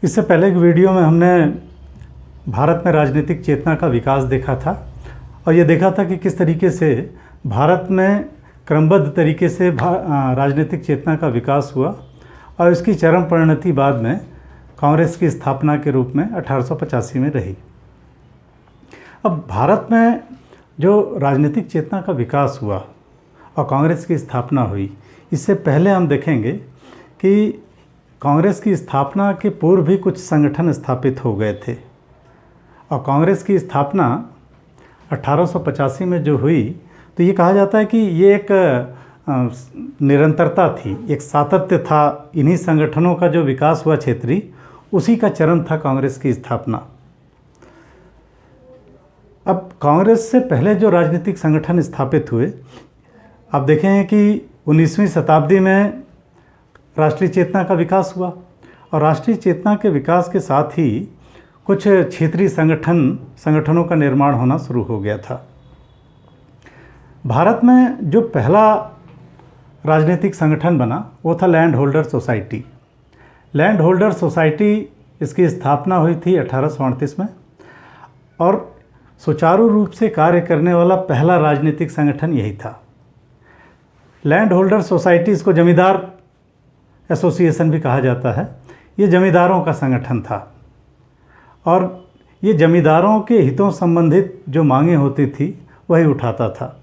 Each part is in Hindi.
इससे पहले एक वीडियो में हमने भारत में राजनीतिक चेतना का विकास देखा था और ये देखा था कि किस तरीके से भारत में क्रमबद्ध तरीके से राजनीतिक चेतना का विकास हुआ और इसकी चरम परिणति बाद में कांग्रेस की स्थापना के रूप में 1885 में रही। अब भारत में जो राजनीतिक चेतना का विकास हुआ और कांग्रेस की स्थापना हुई, इससे पहले हम देखेंगे कि कांग्रेस की स्थापना के पूर्व भी कुछ संगठन स्थापित हो गए थे और कांग्रेस की स्थापना 1885 में जो हुई तो ये कहा जाता है कि ये एक निरंतरता थी, एक सातत्य था। इन्हीं संगठनों का जो विकास हुआ क्षेत्रीय, उसी का चरण था कांग्रेस की स्थापना। अब कांग्रेस से पहले जो राजनीतिक संगठन स्थापित हुए, आप देखें कि 19वीं शताब्दी में राष्ट्रीय चेतना का विकास हुआ और राष्ट्रीय चेतना के विकास के साथ ही कुछ क्षेत्रीय संगठनों का निर्माण होना शुरू हो गया था। भारत में जो पहला राजनीतिक संगठन बना वो था land holder society. Land holder society, इसकी स्थापना हुई थी 1838 में और सुचारू रूप से कार्य करने वाला पहला राजनीतिक संगठन यही था। लैंड होल्डर सोसाइटी, इसको जमींदार एसोसिएशन भी कहा जाता है, ये जमींदारों का संगठन था और ये जमींदारों के हितों संबंधित जो मांगें होती थी वही उठाता था।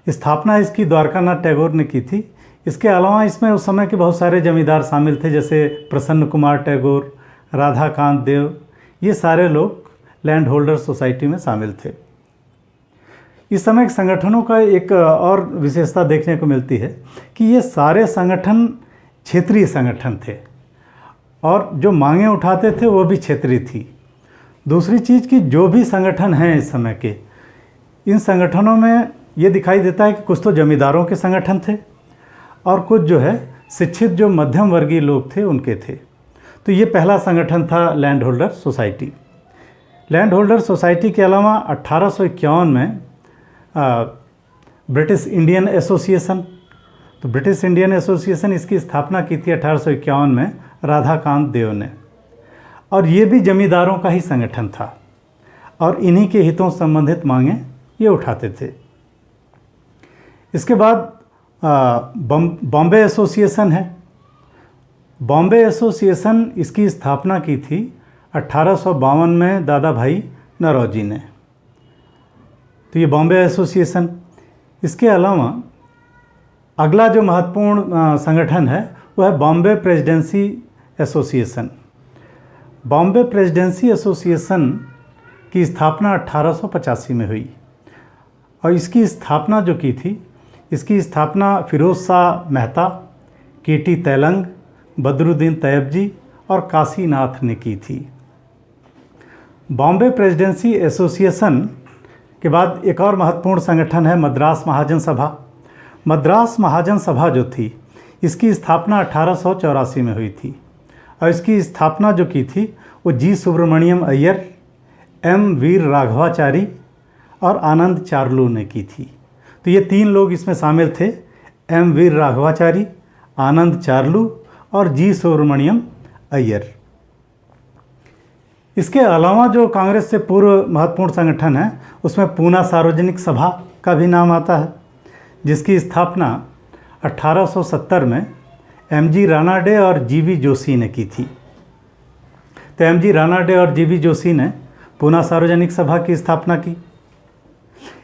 स्थापना इसकी द्वारकानाथ टैगोर ने की थी। इसके अलावा इसमें उस समय के बहुत सारे जमींदार शामिल थे, जैसे प्रसन्न कुमार टैगोर, राधाकांत देव, ये सारे लोग लैंड होल्डर सोसाइटी में शामिल थे। इस समय संगठनों का एक और विशेषता देखने को मिलती है कि ये सारे संगठन क्षेत्रीय संगठन थे और जो मांगें उठाते थे वो भी क्षेत्रीय थी। दूसरी चीज़ कि जो भी संगठन हैं इस समय के, इन संगठनों में ये दिखाई देता है कि कुछ तो जमींदारों के संगठन थे और कुछ जो है शिक्षित जो मध्यम वर्गीय लोग थे उनके थे। तो ये पहला संगठन था land holder society. Land holder society के अलावा 1851 में ब्रिटिश इंडियन एसोसिएशन, तो ब्रिटिश इंडियन एसोसिएशन, इसकी स्थापना की थी 1851 में राधाकांत देव ने और ये भी जमींदारों का ही संगठन था और इन्हीं के हितों संबंधित मांगें ये उठाते थे। इसके बाद बॉम्बे एसोसिएशन है। बॉम्बे एसोसिएशन, इसकी स्थापना की थी 1852 में दादा भाई नौरोजी ने। तो ये बॉम्बे एसोसिएशन। इसके अलावा अगला जो महत्वपूर्ण संगठन है वो है Bombay presidency association. Bombay presidency association की स्थापना 1885 में हुई और इसकी स्थापना जो की थी, इसकी स्थापना फिरोज शाह मेहता, केटी तेलंग, बदरुद्दीन तैयबजी और काशीनाथ ने की थी। बॉम्बे प्रेसिडेंसी एसोसिएशन के बाद एक और महत्वपूर्ण संगठन है मद्रास महाजन सभा। मद्रास महाजन सभा जो थी, इसकी स्थापना 1884 में हुई थी और इसकी स्थापना जो की थी वो जी सुब्रमण्यम अय्यर, एम वीर राघवाचारी और आनंद चार्लू ने की थी। तो ये तीन लोग इसमें शामिल थे, एम वीर राघवाचारी, आनंद चार्लू और जी सुब्रमण्यम अय्यर। इसके अलावा जो कांग्रेस से पूर्व महत्वपूर्ण संगठन है उसमें पूना सार्वजनिक सभा का भी नाम आता है, जिसकी स्थापना 1870 में एम.जी. रानाडे और जी.बी. जोशी ने की थी। तो एम.जी. रानाडे और जी.बी. जोशी ने पूना सार्वजनिक सभा की स्थापना की।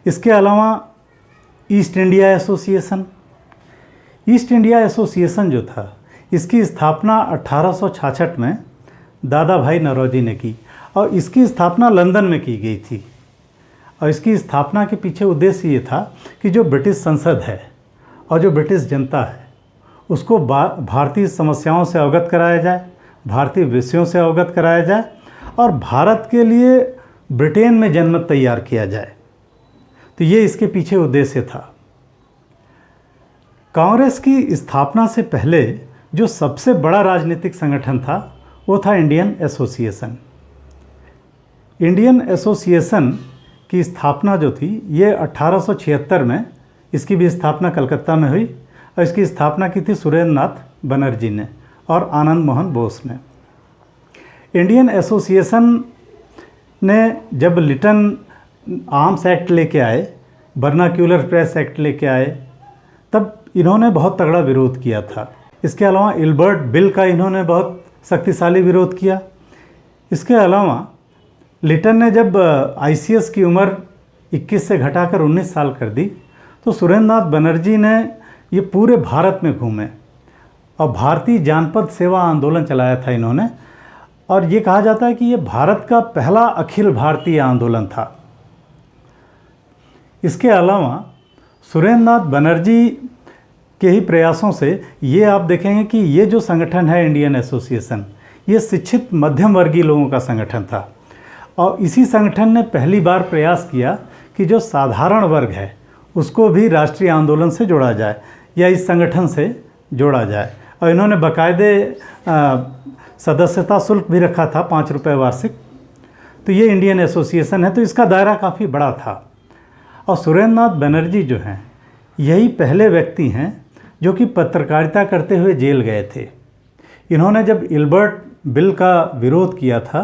इसके अलावा east India association. East India association जो था, इसकी स्थापना 1866 में दादा भाई नौरोजी ने की और इसकी स्थापना लंदन में की गई थी और इसकी स्थापना के पीछे उद्देश्य ये था कि जो ब्रिटिश संसद है और जो ब्रिटिश जनता है उसको भारतीय समस्याओं से अवगत कराया जाए, भारतीय विषयों से अवगत कराया जाए और भारत के लिए ब्रिटेन में जनमत तैयार किया जाए। तो ये इसके पीछे उद्देश्य था। कांग्रेस की स्थापना से पहले जो सबसे बड़ा राजनीतिक संगठन था वो था इंडियन एसोसिएशन। इंडियन एसोसिएशन की स्थापना जो थी ये 1876 में, इसकी भी स्थापना कलकत्ता में हुई और इसकी स्थापना की थी सुरेंद्र नाथ बनर्जी ने और आनंद मोहन बोस ने। इंडियन एसोसिएशन ने जब लिटन आर्म्स एक्ट लेके आए, वर्नाक्यूलर प्रेस एक्ट लेके आए, तब इन्होंने बहुत तगड़ा विरोध किया था। इसके अलावा इल्बर्ट बिल का इन्होंने बहुत शक्तिशाली विरोध किया। इसके अलावा लिटन ने जब आईसीएस की उम्र 21 से घटाकर 19 साल कर दी, तो सुरेंद्रनाथ बनर्जी ने ये पूरे भारत में घूमे और भारतीय जानपद सेवा आंदोलन चलाया था इन्होंने। और ये कहा जाता है कि ये भारत का पहला अखिल भारतीय आंदोलन था। इसके अलावा सुरेंद्रनाथ बनर्जी के ही प्रयासों से ये आप देखेंगे कि ये जो संगठन है इंडियन एसोसिएशन, ये शिक्षित मध्यम वर्गीय लोगों का संगठन था। और इसी संगठन ने पहली बार प्रयास किया कि जो साधारण वर्ग है उसको भी राष्ट्रीय आंदोलन से जोड़ा जाए या इस संगठन से जोड़ा जाए। और इन्होंने बाकायदे सदस्यता शुल्क भी रखा था, 5 रुपये वार्षिक। तो ये इंडियन एसोसिएशन है, तो इसका दायरा काफ़ी बड़ा था। और सुरेंद्रनाथ बनर्जी जो हैं, यही पहले व्यक्ति हैं जो कि पत्रकारिता करते हुए जेल गए थे। इन्होंने जब इल्बर्ट बिल का विरोध किया था,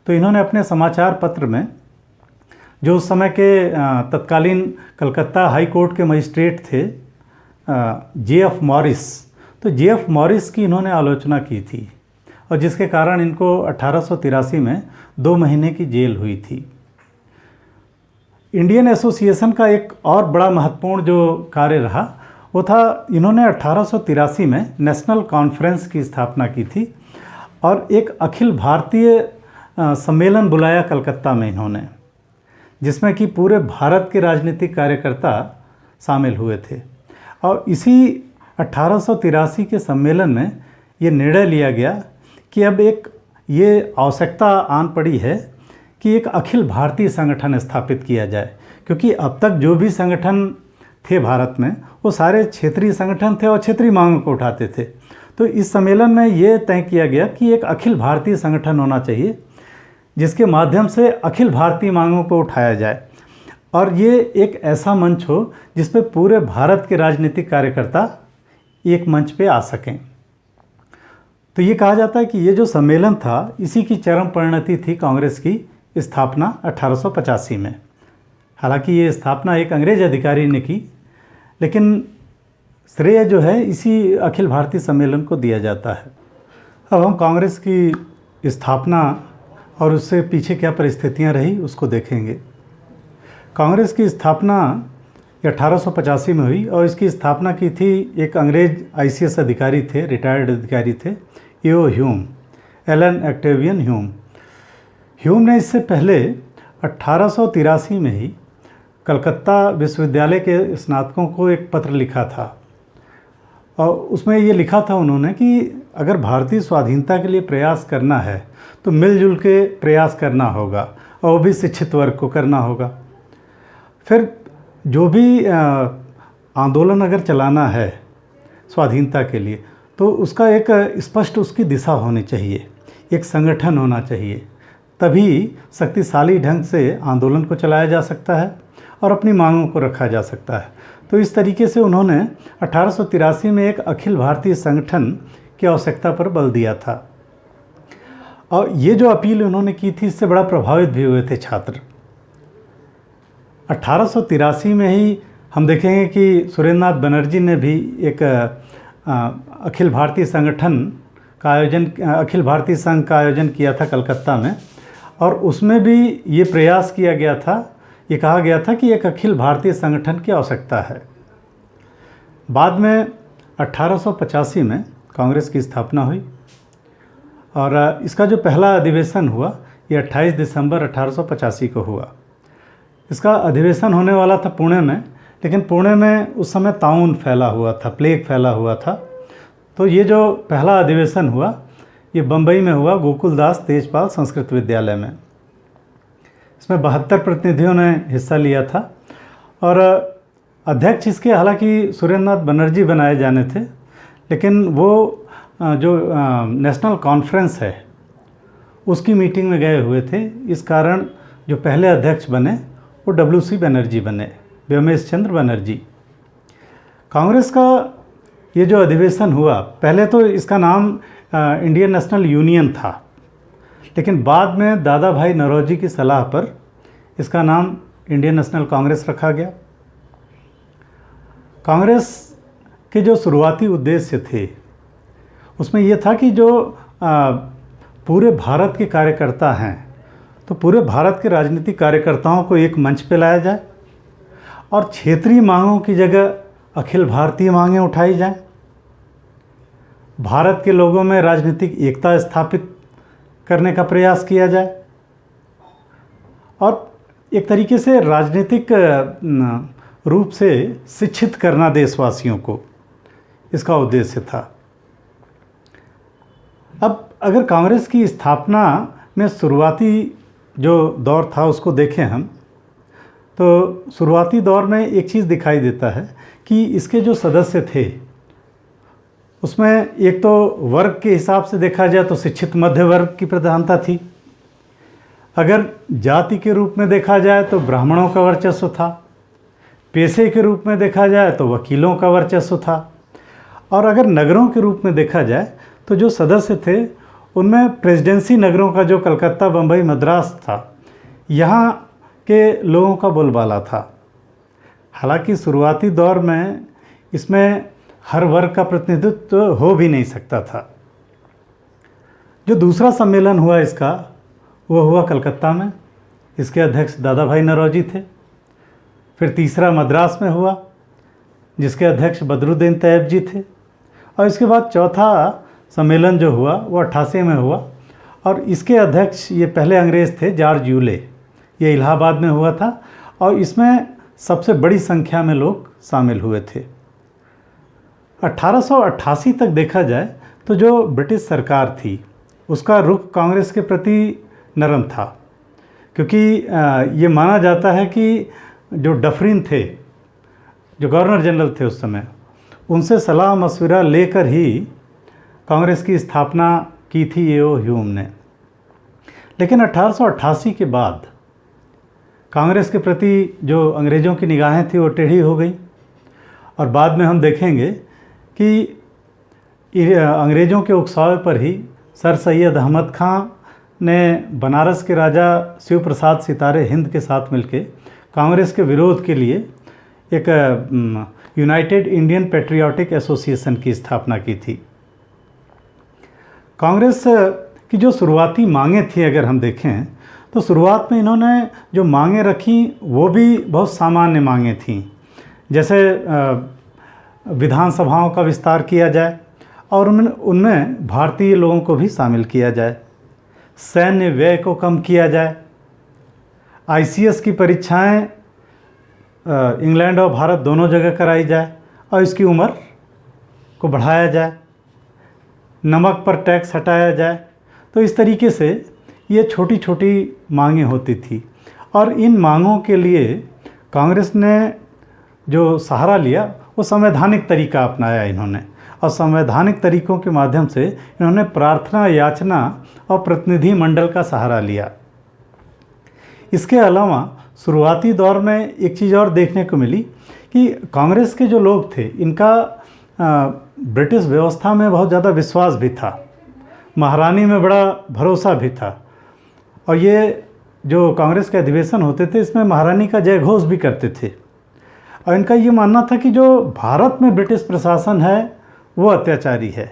तो इन्होंने अपने समाचार पत्र में, जो उस समय के तत्कालीन कलकत्ता हाई कोर्ट के मजिस्ट्रेट थे जेएफ मॉरिस, तो जेएफ मॉरिस की इन्होंने आलोचना की थी और जिसके कारण इनको 1883 में 2 महीने की जेल हुई थी। इंडियन एसोसिएशन का एक और बड़ा महत्वपूर्ण जो कार्य रहा वो था, इन्होंने 1883 में नेशनल कॉन्फ्रेंस की स्थापना की थी और एक अखिल भारतीय सम्मेलन बुलाया कलकत्ता में इन्होंने, जिसमें कि पूरे भारत के राजनीतिक कार्यकर्ता शामिल हुए थे। और इसी 1883 के सम्मेलन में ये निर्णय लिया गया कि अब एक ये आवश्यकता आन पड़ी है कि एक अखिल भारतीय संगठन स्थापित किया जाए, क्योंकि अब तक जो भी संगठन थे भारत में वो सारे क्षेत्रीय संगठन थे और क्षेत्रीय मांगों को उठाते थे। तो इस सम्मेलन में ये तय किया गया कि एक अखिल भारतीय संगठन होना चाहिए जिसके माध्यम से अखिल भारतीय मांगों को उठाया जाए और ये एक ऐसा मंच हो जिस पे पूरे भारत के राजनीतिक कार्यकर्ता एक मंच पे आ सकें। तो ये कहा जाता है कि ये जो सम्मेलन था, इसी की चरम परिणति थी कांग्रेस की स्थापना 1885 में। हालांकि ये स्थापना एक अंग्रेज अधिकारी ने की, लेकिन श्रेय जो है इसी अखिल भारतीय सम्मेलन को दिया जाता है। अब हम कांग्रेस की स्थापना और उससे पीछे क्या परिस्थितियां रही उसको देखेंगे। कांग्रेस की स्थापना 1885 में हुई और इसकी स्थापना की थी एक अंग्रेज आईसीएस अधिकारी थे, रिटायर्ड अधिकारी थे, A O Hume, Allan Octavian Hume. Hume ने इससे पहले 1883 में ही कलकत्ता विश्वविद्यालय के स्नातकों को एक पत्र लिखा था और उसमें ये लिखा था उन्होंने कि अगर भारतीय स्वाधीनता के लिए प्रयास करना है तो मिलजुल के प्रयास करना होगा और वो भी शिक्षित वर्ग को करना होगा। फिर जो भी आंदोलन अगर चलाना है स्वाधीनता के लिए तो उसका एक स्पष्ट उसकी दिशा होनी चाहिए, एक संगठन होना चाहिए, तभी शक्तिशाली ढंग से आंदोलन को चलाया जा सकता है और अपनी मांगों को रखा जा सकता है। तो इस तरीके से उन्होंने 1883 में एक अखिल भारतीय संगठन की आवश्यकता पर बल दिया था और ये जो अपील उन्होंने की थी इससे बड़ा प्रभावित भी हुए थे छात्र। 1883 में ही हम देखेंगे कि सुरेंद्रनाथ बनर्जी ने भी एक अखिल भारतीय संगठन का आयोजन, अखिल भारतीय संघ का आयोजन किया था कलकत्ता में और उसमें भी ये प्रयास किया गया था, ये कहा गया था कि एक अखिल भारतीय संगठन की आवश्यकता है। बाद में 1885 में कांग्रेस की स्थापना हुई और इसका जो पहला अधिवेशन हुआ ये 28 दिसंबर 1885 को हुआ। इसका अधिवेशन होने वाला था पुणे में, लेकिन पुणे में उस समय ताउन फैला हुआ था, प्लेग फैला हुआ था। तो ये जो पहला अधिवेशन हुआ ये बम्बई में हुआ, गोकुलदास तेजपाल संस्कृत विद्यालय में। इसमें 72 प्रतिनिधियों ने हिस्सा लिया था और अध्यक्ष इसके हालांकि सुरेंद्रनाथ बनर्जी बनाए जाने थे, लेकिन वो जो नेशनल कॉन्फ्रेंस है उसकी मीटिंग में गए हुए थे। इस कारण जो पहले अध्यक्ष बने वो WC बनर्जी बने, व्योमेश चंद्र बनर्जी। कांग्रेस का ये जो अधिवेशन हुआ, पहले तो इसका नाम इंडियन नेशनल यूनियन था, लेकिन बाद में दादा भाई नौरोजी की सलाह पर इसका नाम इंडियन नेशनल कांग्रेस रखा गया। कांग्रेस के जो शुरुआती उद्देश्य थे उसमें यह था कि जो पूरे भारत के कार्यकर्ता हैं तो पूरे भारत के राजनीतिक कार्यकर्ताओं को एक मंच पर लाया जाए और क्षेत्रीय मांगों की जगह अखिल भारतीय मांगें उठाई जाएं। भारत के लोगों में राजनीतिक एकता स्थापित करने का प्रयास किया जाए और एक तरीके से राजनीतिक रूप से शिक्षित करना देशवासियों को, इसका उद्देश्य था। अब अगर कांग्रेस की स्थापना में शुरुआती जो दौर था उसको देखें हम, तो शुरुआती दौर में एक चीज़ दिखाई देता है कि इसके जो सदस्य थे उसमें एक तो वर्ग के हिसाब से देखा जाए तो शिक्षित मध्य वर्ग की प्रधानता थी। अगर जाति के रूप में देखा जाए तो ब्राह्मणों का वर्चस्व था। पेशे के रूप में देखा जाए तो वकीलों का वर्चस्व था। और अगर नगरों के रूप में देखा जाए तो जो सदस्य थे उनमें प्रेसिडेंसी नगरों का जो कलकत्ता, बम्बई, मद्रास था, यहाँ के लोगों का बोलबाला था। हालांकि शुरुआती दौर में इसमें हर वर्ग का प्रतिनिधित्व हो भी नहीं सकता था। जो दूसरा सम्मेलन हुआ इसका, वो हुआ कलकत्ता में। इसके अध्यक्ष दादा भाई नौरोजी थे। फिर तीसरा मद्रास में हुआ जिसके अध्यक्ष बदरुद्दीन तैयब जी थे। और इसके बाद चौथा सम्मेलन जो हुआ वो 88 में हुआ और इसके अध्यक्ष ये पहले अंग्रेज़ थे, जॉर्ज यूले। ये इलाहाबाद में हुआ था और इसमें सबसे बड़ी संख्या में लोग शामिल हुए थे। 1888 तक देखा जाए तो जो ब्रिटिश सरकार थी उसका रुख कांग्रेस के प्रति नरम था, क्योंकि ये माना जाता है कि जो डफरिन थे, जो गवर्नर जनरल थे उस समय, उनसे सलाह मशविरा लेकर ही कांग्रेस की स्थापना की थी ए.ओ. ह्यूम ने। लेकिन 1888 के बाद कांग्रेस के प्रति जो अंग्रेज़ों की निगाहें थी वो टेढ़ी हो गई और बाद में हम देखेंगे कि अंग्रेज़ों के उकसावे पर ही सर सैयद अहमद खां ने बनारस के राजा शिव प्रसाद सितारे हिंद के साथ मिलकर कांग्रेस के विरोध के लिए एक यूनाइटेड इंडियन पैट्रियोटिक एसोसिएशन की स्थापना की थी। कांग्रेस की जो शुरुआती मांगें थी अगर हम देखें तो शुरुआत में इन्होंने जो मांगें रखी वो भी बहुत सामान्य मांगें थीं, जैसे विधानसभाओं का विस्तार किया जाए और उनमें भारतीय लोगों को भी शामिल किया जाए, सैन्य व्यय को कम किया जाए, आईसीएस की परीक्षाएं इंग्लैंड और भारत दोनों जगह कराई जाए और इसकी उम्र को बढ़ाया जाए, नमक पर टैक्स हटाया जाए। तो इस तरीके से ये छोटी छोटी मांगें होती थी और इन मांगों के लिए कांग्रेस ने जो सहारा लिया वो संवैधानिक तरीका अपनाया इन्होंने और संवैधानिक तरीकों के माध्यम से इन्होंने प्रार्थना, याचना और प्रतिनिधि मंडल का सहारा लिया। इसके अलावा शुरुआती दौर में एक चीज़ और देखने को मिली कि कांग्रेस के जो लोग थे इनका ब्रिटिश व्यवस्था में बहुत ज़्यादा विश्वास भी था, महारानी में बड़ा भरोसा भी था और ये जो कांग्रेस के अधिवेशन होते थे इसमें महारानी का जय घोष भी करते थे और इनका ये मानना था कि जो भारत में ब्रिटिश प्रशासन है वो अत्याचारी है।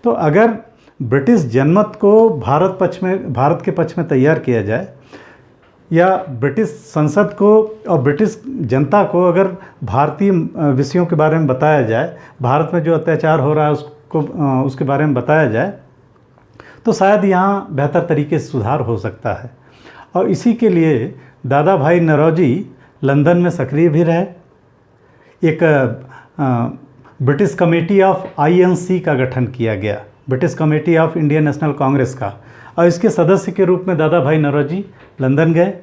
तो अगर ब्रिटिश जनमत को भारत के पक्ष में तैयार किया जाए या ब्रिटिश संसद को और ब्रिटिश जनता को अगर भारतीय विषयों के बारे में बताया जाए, भारत में जो अत्याचार हो रहा है उसके बारे में बताया जाए, तो शायद यहाँ बेहतर तरीके से सुधार हो सकता है। और इसी के लिए दादा भाई नौरोजी लंदन में सक्रिय भी रहे। एक ब्रिटिश कमेटी ऑफ INC का गठन किया गया, British committee of Indian national Congress का, और इसके सदस्य के रूप में दादा भाई नौरोजी लंदन गए।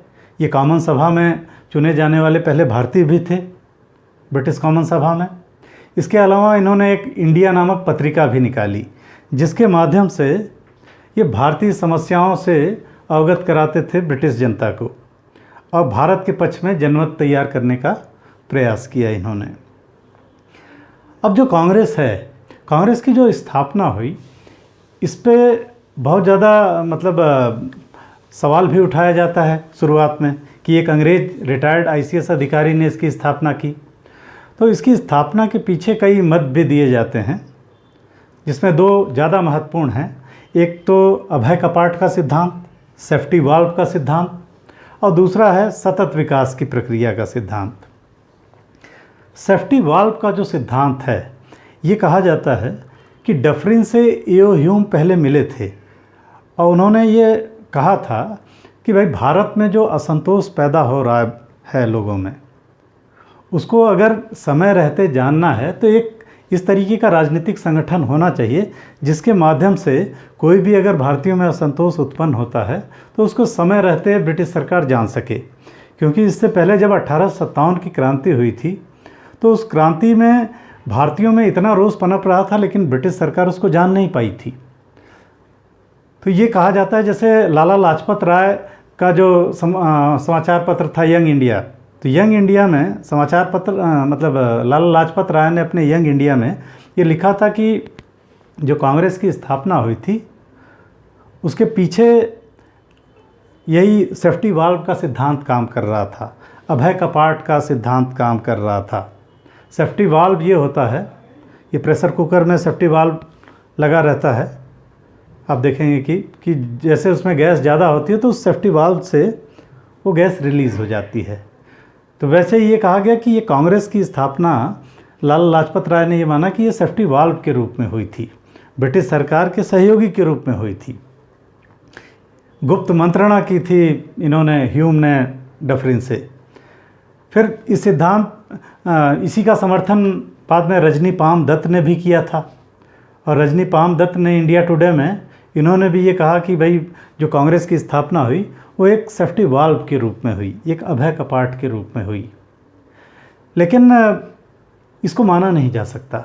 ये कॉमन सभा में चुने जाने वाले पहले भारतीय भी थे ब्रिटिश कॉमन सभा में। इसके अलावा इन्होंने एक इंडिया नामक पत्रिका भी निकाली जिसके माध्यम से ये भारतीय समस्याओं से अवगत कराते थे ब्रिटिश जनता को और भारत के पक्ष में जनमत तैयार करने का प्रयास किया इन्होंने। अब जो कांग्रेस है, कांग्रेस की जो स्थापना हुई इस पे बहुत ज़्यादा मतलब सवाल भी उठाया जाता है शुरुआत में कि एक अंग्रेज रिटायर्ड आईसीएस अधिकारी ने इसकी स्थापना की। तो इसकी स्थापना के पीछे कई मत भी दिए जाते हैं, जिसमें दो ज़्यादा महत्वपूर्ण हैं। एक तो अभय कपाट का सिद्धांत, सेफ्टी वाल्व का सिद्धांत, और दूसरा है सतत विकास की प्रक्रिया का सिद्धांत। सेफ्टी वाल्व का जो सिद्धांत है, ये कहा जाता है कि डफरिन से ए.ओ. ह्यूम पहले मिले थे और उन्होंने ये कहा था कि भाई भारत में जो असंतोष पैदा हो रहा है लोगों में, उसको अगर समय रहते जानना है तो एक इस तरीके का राजनीतिक संगठन होना चाहिए जिसके माध्यम से कोई भी अगर भारतीयों में असंतोष उत्पन्न होता है तो उसको समय रहते ब्रिटिश सरकार जान सके। क्योंकि इससे पहले जब 1857 की क्रांति हुई थी तो उस क्रांति में भारतीयों में इतना रोष पनप रहा था, लेकिन ब्रिटिश सरकार उसको जान नहीं पाई थी। तो ये कहा जाता है जैसे लाला लाजपत राय का जो समाचार पत्र था यंग इंडिया, तो यंग इंडिया में समाचार पत्र मतलब लाला लाजपत राय ने अपने यंग इंडिया में ये लिखा था कि जो कांग्रेस की स्थापना हुई थी उसके पीछे यही सेफ्टी वाल्व का सिद्धांत काम कर रहा था, अभय कपाट का सिद्धांत काम कर रहा था। सेफ्टी वाल्व ये होता है, ये प्रेशर कुकर में सेफ्टी वाल्व लगा रहता है। आप देखेंगे कि जैसे उसमें गैस ज़्यादा होती है तो उस सेफ्टी वाल्व से वो गैस रिलीज़ हो जाती है। तो वैसे ही ये कहा गया कि ये कांग्रेस की स्थापना लाला लाजपत राय ने ये माना कि ये सेफ्टी वाल्व के रूप में हुई थी, ब्रिटिश सरकार के सहयोगी के रूप में हुई थी। गुप्त मंत्रणा की थी इन्होंने, ह्यूम ने डफरिन से। फिर इस सिद्धांत इसी का समर्थन बाद में रजनी पाम दत्त ने भी किया था, और रजनी पाम दत्त ने इंडिया टुडे में इन्होंने भी ये कहा कि भाई जो कांग्रेस की स्थापना हुई वो एक सेफ्टी वाल्व के रूप में हुई, एक अभय कपाट के रूप में हुई। लेकिन इसको माना नहीं जा सकता,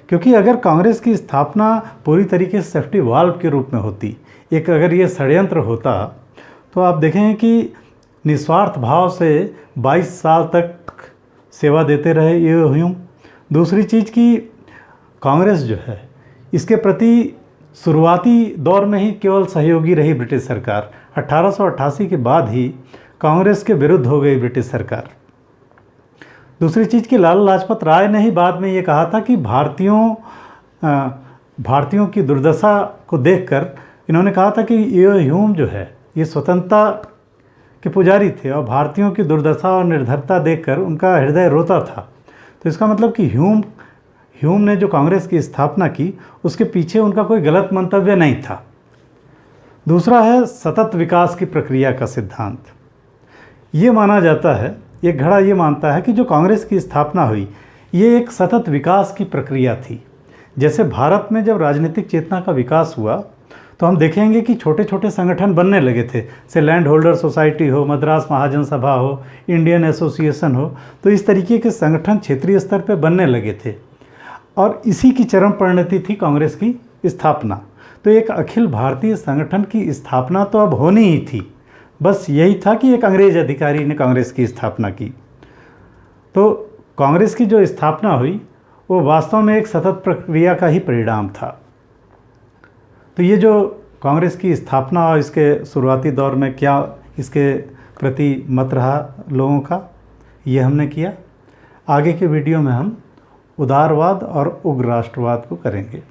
क्योंकि अगर कांग्रेस की स्थापना पूरी तरीके से सेफ्टी वाल्व के रूप में होती, एक अगर ये षड्यंत्र होता, तो आप देखें कि निस्वार्थ भाव से 22 साल तक सेवा देते रहे ये ह्यूम। दूसरी चीज़ कि कांग्रेस जो है इसके प्रति शुरुआती दौर में ही केवल सहयोगी रही ब्रिटिश सरकार। 1888 के बाद ही कांग्रेस के विरुद्ध हो गई ब्रिटिश सरकार। दूसरी चीज़ कि लाला लाजपत राय ने ही बाद में ये कहा था कि भारतीयों की दुर्दशा को देखकर इन्होंने कहा था कि ये ह्यूम जो है ये स्वतंत्रता के पुजारी थे और भारतीयों की दुर्दशा और निर्धरता देखकर उनका हृदय रोता था। तो इसका मतलब कि ह्यूम ने जो कांग्रेस की स्थापना की उसके पीछे उनका कोई गलत मंतव्य नहीं था। दूसरा है सतत विकास की प्रक्रिया का सिद्धांत। ये माना जाता है, एक घड़ा ये मानता है कि जो कांग्रेस की स्थापना हुई ये एक सतत विकास की प्रक्रिया थी। जैसे भारत में जब राजनीतिक चेतना का विकास हुआ तो हम देखेंगे कि छोटे छोटे संगठन बनने लगे थे, से लैंड होल्डर सोसाइटी हो, मद्रास महाजन सभा हो, इंडियन एसोसिएशन हो। तो इस तरीके के संगठन क्षेत्रीय स्तर पर बनने लगे थे और इसी की चरम परिणति थी कांग्रेस की स्थापना। तो एक अखिल भारतीय संगठन की स्थापना तो अब होनी ही थी, बस यही था कि एक अंग्रेज अधिकारी ने कांग्रेस की स्थापना की। तो कांग्रेस की जो स्थापना हुई वो वास्तव में एक सतत प्रक्रिया का ही परिणाम था। तो ये जो कांग्रेस की स्थापना और इसके शुरुआती दौर में क्या इसके प्रति मत रहा लोगों का, ये हमने किया। आगे के वीडियो में हम उदारवाद और उग्र राष्ट्रवाद को करेंगे।